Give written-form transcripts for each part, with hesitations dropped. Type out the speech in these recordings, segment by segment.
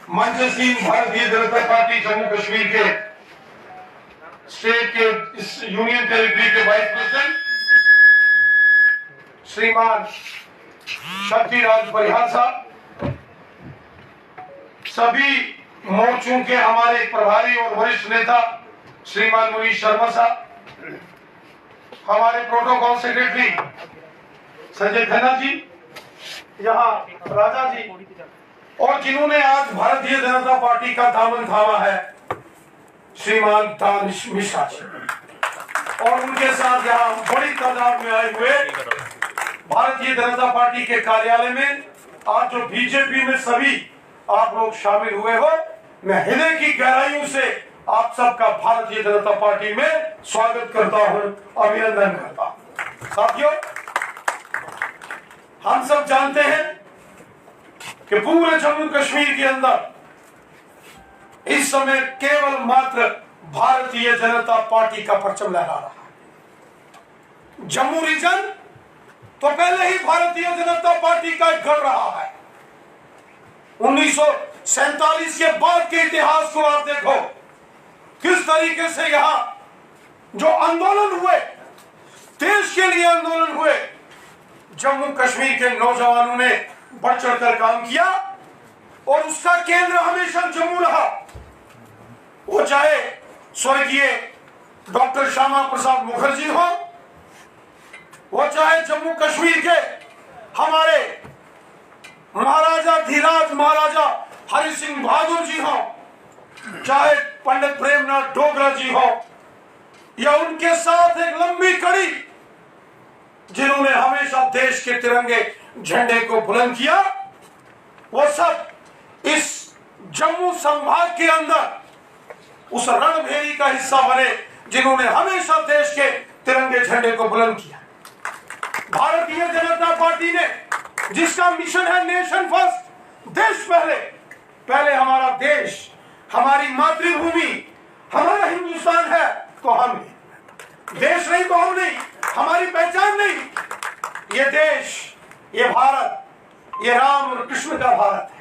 मंचसीन Bharatiya Janata party Jammu Kashmir के state के इस यूनियन टेरिटरी के वाइस प्रेसिडेंट श्रीमान शक्तिराज परिहार साहब, सभी मोर्चों के हमारे प्रभारी और वरिष्ठ नेता श्रीमान मुनीश शर्मा साहब, हमारे प्रोटोकॉल सेक्रेटरी संजय खन्ना जी, यहाँ राजा जी, और जिन्होंने आज भारतीय जनता पार्टी का दामन थामा है श्रीमान दानिश मिश्रा जी, और उनके साथ यहाँ बड़ी तादाद में आए हुए भारतीय जनता पार्टी के कार्यालय में आज जो बीजेपी में सभी आप लोग शामिल हुए हो, मैं हृदय की गहराइयों से आप सबका भारतीय जनता पार्टी में स्वागत करता हूं, अभिनंदन करता हूं। साथियों, हम सब जानते हैं कि पूरे जम्मू कश्मीर के अंदर इस समय केवल मात्र भारतीय जनता पार्टी का परचम लहरा रहा है। जम्मू रीजन तो पहले ही भारतीय जनता पार्टी का गढ़ रहा है। 1947 के बाद के इतिहास को आप देखो, किस तरीके से यहां जो आंदोलन हुए, देश के लिए आंदोलन हुए, जम्मू कश्मीर के नौजवानों ने बढ़ चढ़कर काम किया और उसका केंद्र हमेशा जम्मू रहा। वो चाहे स्वर्गीय डॉक्टर श्यामा प्रसाद मुखर्जी हो, वो चाहे जम्मू कश्मीर के हमारे महाराजा धीराज महाराजा हरि सिंह बहादुर जी हो, चाहे पंडित प्रेमनाथ डोगरा जी हो, या उनके साथ एक लंबी कड़ी जिन्होंने हमेशा देश के तिरंगे झंडे को बुलंद किया, वो सब इस जम्मू संभाग के अंदर उस रणभेरी का हिस्सा बने जिन्होंने हमेशा देश के तिरंगे झंडे को बुलंद किया। भारतीय जनता पार्टी ने, जिसका मिशन है नेशन फर्स्ट, देश पहले, पहले हमारा देश, हमारी मातृभूमि, हमारा हिंदुस्तान है तो हम नहीं, देश नहीं तो हम नहीं, हमारी पहचान नहीं। ये देश, ये भारत, ये राम और कृष्ण का भारत है।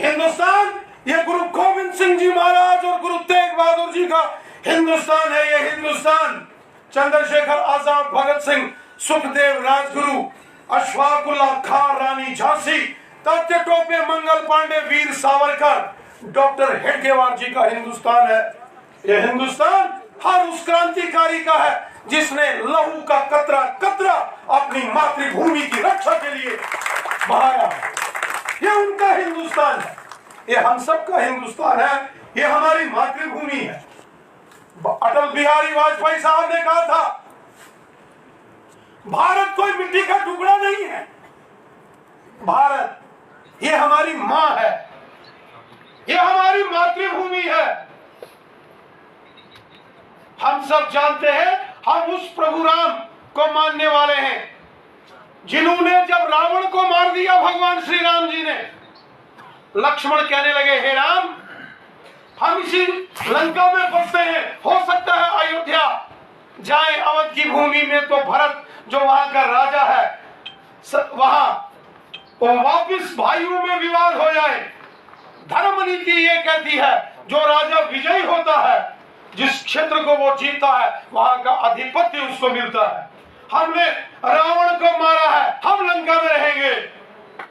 हिंदुस्तान ये गुरु गोविंद सिंह जी महाराज और गुरु तेग बहादुर जी का हिंदुस्तान है। ये हिंदुस्तान चंद्रशेखर आजाद, भगत सिंह, सुखदेव, राजगुरु, अशफाकुल्लाह खान, रानी झांसी, तात्या टोपे, मंगल पांडे, वीर सावरकर, डॉक्टर हेडगेवार जी का हिंदुस्तान है। ये हिंदुस्तान हर उस क्रांतिकारी का है जिसने लहू का कतरा कतरा अपनी मातृभूमि की रक्षा के लिए बहाया। ये उनका हिंदुस्तान है, ये हम सबका हिंदुस्तान है, ये हमारी मातृभूमि है। अटल बिहारी वाजपेयी साहब ने कहा था, भारत कोई मिट्टी का टुकड़ा नहीं है, भारत ये हमारी मां है, ये हमारी मातृभूमि है। हम सब जानते हैं, हम उस प्रभु राम को मानने वाले हैं जिन्होंने जब रावण को मार दिया भगवान श्री राम जी ने, लक्ष्मण कहने लगे, हे राम, हम इसी लंका में बसते हैं, हो सकता है अयोध्या जाए, अवध की भूमि में तो भरत जो वहां का राजा है, वहां तो वापिस भाइयों में विवाद हो जाए। धर्म नीति ये कहती है, जो राजा विजयी होता है, जिस क्षेत्र को वो जीता है, वहां का अधिपत्य उसको मिलता है। हमने रावण को मारा है, हम लंका में रहेंगे।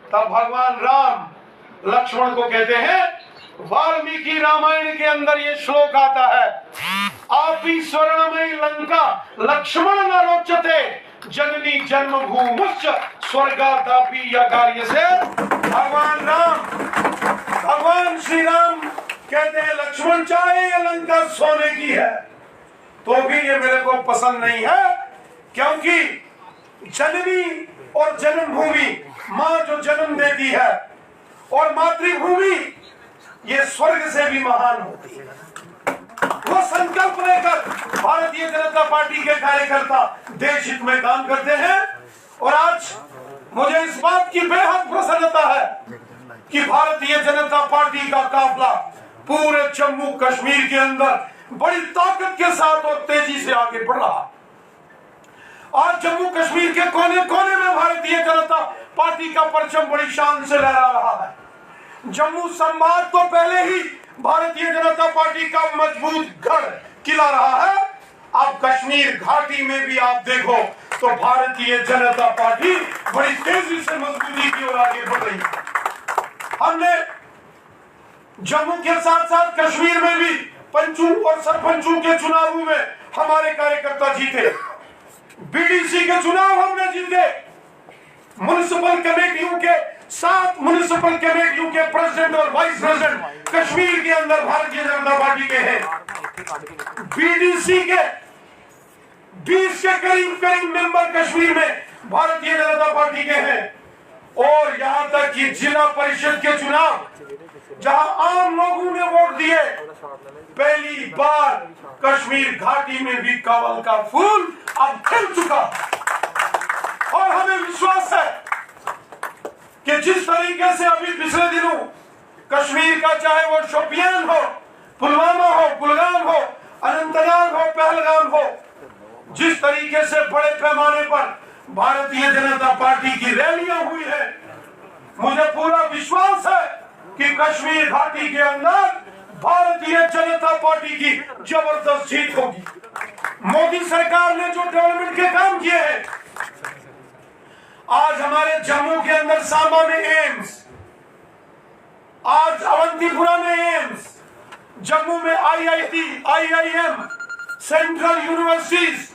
तब भगवान राम लक्ष्मण को कहते हैं, वाल्मीकि रामायण के अंदर ये श्लोक आता है, आपी स्वर्णमयी लंका लक्ष्मण न रोचते, जननी जन्मभूमुश्च स्वर्गादापि यगार्य से। भगवान राम, भगवान श्री राम कहते हैं, लक्ष्मण चाहे ये लंका सोने की है तो भी ये मेरे को पसंद नहीं है, क्योंकि जननी और जन्मभूमि, मां जो जन्म देती है, और मातृभूमि ये स्वर्ग से भी महान होती है। वो संकल्प लेकर भारतीय जनता पार्टी के कार्यकर्ता देश हित में काम करते हैं, और आज मुझे इस बात की बेहद प्रसन्नता है कि भारतीय जनता पार्टी का काफिला पूरे जम्मू कश्मीर के अंदर बड़ी ताकत के साथ और तेजी से आगे बढ़ रहा है। आज जम्मू कश्मीर के कोने कोने में भारतीय जनता पार्टी का परचम बड़ी शान से लहरा रहा है। जम्मू संभाग तो पहले ही भारतीय जनता पार्टी का मजबूत गढ़ किला रहा है, अब कश्मीर घाटी में भी आप देखो तो भारतीय जनता पार्टी बड़ी तेजी से मजबूती की ओर आगे बढ़ रही है। हमने जम्मू के साथ साथ कश्मीर में भी पंचों और सरपंचों के चुनावों में हमारे कार्यकर्ता जीते, बीडीसी के चुनाव हमने जीते, म्युनिसिपल कमेटियों के 7 म्युनिसिपल कमेटियों के प्रेसिडेंट और वाइस प्रेसिडेंट कश्मीर के अंदर भारतीय जनता पार्टी के हैं, बीडीसी के 20 के करीब मेंबर कश्मीर में भारतीय जनता पार्टी के हैं, और यहां तक कि जिला परिषद के चुनाव जहां आम लोगों ने वोट दिए, पहली बार कश्मीर घाटी में भी कमल का फूल अब खिल चुका, और हमें विश्वास है कि जिस तरीके से अभी पिछले दिनों कश्मीर का चाहे वो शोपियान हो, पुलवामा हो, कुलगाम हो, अनंतनाग हो, पहलगाम हो, जिस तरीके से बड़े पैमाने पर भारतीय जनता पार्टी की रैलियां हुई है, मुझे पूरा विश्वास है कि कश्मीर घाटी के अंदर भारतीय जनता पार्टी की जबरदस्त जीत होगी। मोदी सरकार ने जो डेवलपमेंट के काम किए हैं, आज हमारे जम्मू के अंदर सांबा में एम्स, आज अवंतीपुरा में एम्स, जम्मू में आईआईटी, आईआईएम, सेंट्रल यूनिवर्सिटीज,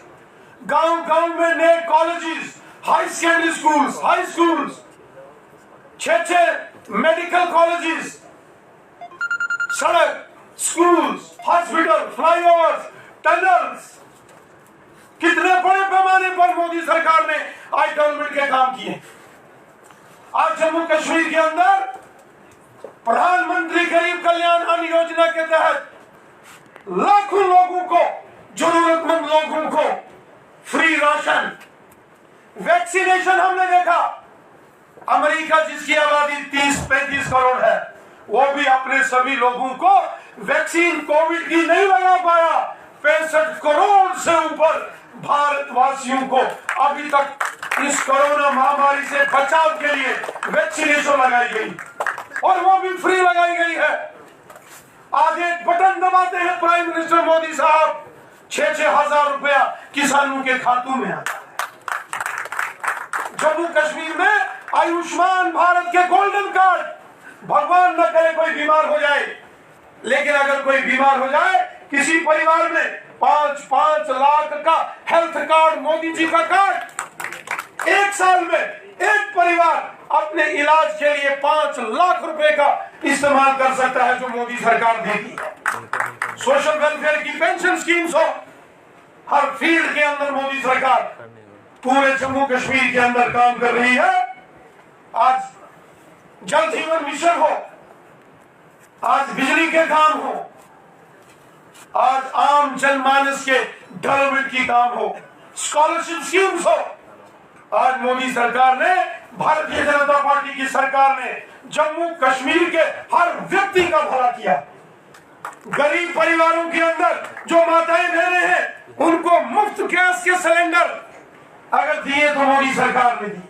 गांव-गांव में नए colleges, high secondary schools, 6 medical colleges, सड़क, स्कूल्स, हॉस्पिटल, फ्लाईओवर्स, टनल्स, कितने बड़े पैमाने पर मोदी सरकार ने आज डेवलपमेंट के काम किए। आज जम्मू कश्मीर के अंदर प्रधानमंत्री गरीब कल्याण अन्न योजना के तहत लाखों लोगों को, जरूरतमंद लोगों को फ्री राशन, वैक्सीनेशन हमने देखा। अमेरिका जिसकी आबादी 30-35 करोड़ है, वो भी अपने सभी लोगों को वैक्सीन कोविड की नहीं लगा पाया। 65 करोड़ से ऊपर भारतवासियों को अभी तक इस कोरोना महामारी से बचाव के लिए वैक्सीनेशन लगाई गई, और वो भी फ्री लगाई गई है। आज एक बटन दबाते हैं प्राइम मिनिस्टर मोदी साहब, 6-6 हजार रुपया किसानों के खातों में आता है। जम्मू कश्मीर में आयुष्मान भारत के गोल्डन कार्ड, भगवान न करे कोई बीमार हो जाए, लेकिन अगर कोई बीमार हो जाए, किसी परिवार में 5-5 लाख का हेल्थ कार्ड, मोदी जी का कार्ड, 1 साल में एक परिवार अपने इलाज के लिए 5 लाख रुपए का इस्तेमाल कर सकता है, जो मोदी सरकार देती है। सोशल वेलफेयर की पेंशन स्कीम्स हो, हर फील्ड के अंदर मोदी सरकार पूरे जम्मू कश्मीर के अंदर काम कर रही है। आज जल जीवन मिशन हो, आज बिजली के काम हो, आज आम जनमानस के डेवलपमेंट की काम हो, स्कॉलरशिप स्कीम्स हो, आज मोदी सरकार ने, भारतीय जनता पार्टी की सरकार ने जम्मू कश्मीर के हर व्यक्ति का भला किया। गरीब परिवारों के अंदर जो माताएं बहनें हैं, उनको मुफ्त गैस के सिलेंडर अगर दिए तो मोदी सरकार ने दिए।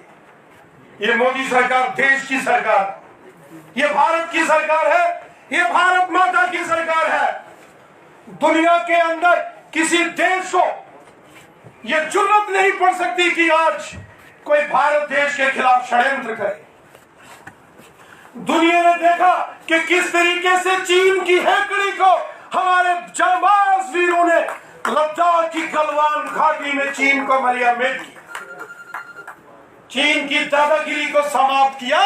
ये मोदी सरकार देश की सरकार, ये भारत की सरकार है, ये भारत माता की सरकार है। दुनिया के अंदर किसी देश को ये जुर्रत नहीं पड़ सकती कि आज कोई भारत देश के खिलाफ षड्यंत्र करे। दुनिया ने देखा कि किस तरीके से चीन की हैकड़ी को हमारे जांबाज वीरों ने लद्दाख की गलवान घाटी में चीन को मरिया मेट किया, चीन की दादागिरी को समाप्त किया।